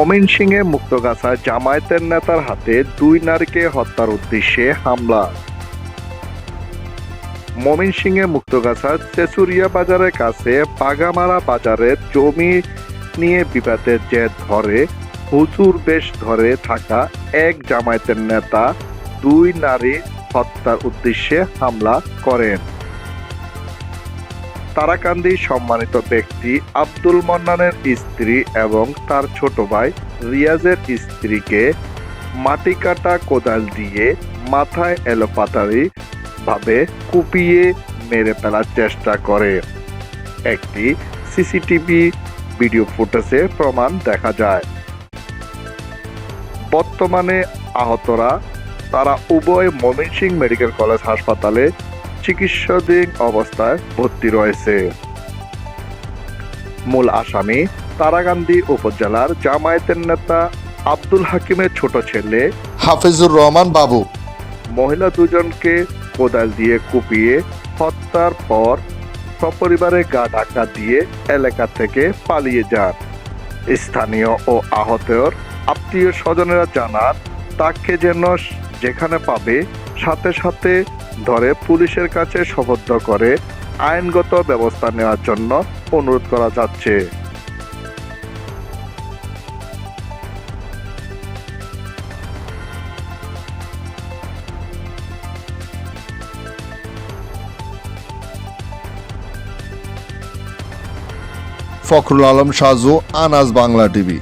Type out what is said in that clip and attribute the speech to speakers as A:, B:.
A: ময়মনসিংহে মুক্তাগাছায় জামায়াতের নেতার হাতে 2 নারীকে হত্যার উদ্দেশ্যে হামলা। ময়মনসিংহে মুক্তাগাছার চেচুরিয়া বাজারের কাছে বাগামারা বাজারের জমি নিয়ে বিবাদের জের ধরে হুজুর বেশ ধরে থাকা এক জামায়াতের নেতা 2 নারী হত্যার উদ্দেশ্যে হামলা করেন। তারাকান্দি সম্মানিত ব্যক্তি আব্দুল মন্নানের স্ত্রী এবং তার ছোট ভাই রিয়াজের স্ত্রীকে মাটি কাটা কোদাল দিয়ে মাথায় এলোপাতাড়ি ভাবে কুপিয়ে মেরে ফেলার চেষ্টা করে। একটি সিসিটিভি ভিডিও ফুটেজে প্রমাণ দেখা যায়। বর্তমানে আহতরা তারা উভয় ময়মনসিংহ মেডিকেল কলেজ হাসপাতালে চিকিৎসাধীন অবস্থায় ভর্তি রয়েছে। মূল আসামি তারাকান্দি উপজেলার জামায়াতের নেতা আব্দুল হাকিমের ছোট ছেলে
B: হাফিজুর রহমান বাবু।
A: মহিলা দুজনকে কোদাল দিয়ে কুপিয়ে হত্যার পর সপরিবারে গা ঢাকা দিয়ে এলাকা থেকে পালিয়ে যান। স্থানীয় ও আহতের আত্মীয় স্বজনেরা জানান, তাকে যেন যেখানে পাবে সাথে সাথে ধরে পুলিশের কাছে সোপর্দ করে আইনগত ব্যবস্থা নেওয়ার জন্য অনুরোধ করা যাচ্ছে।
B: ফখরুল আলম সাজু, আনাজ বাংলা টিভি।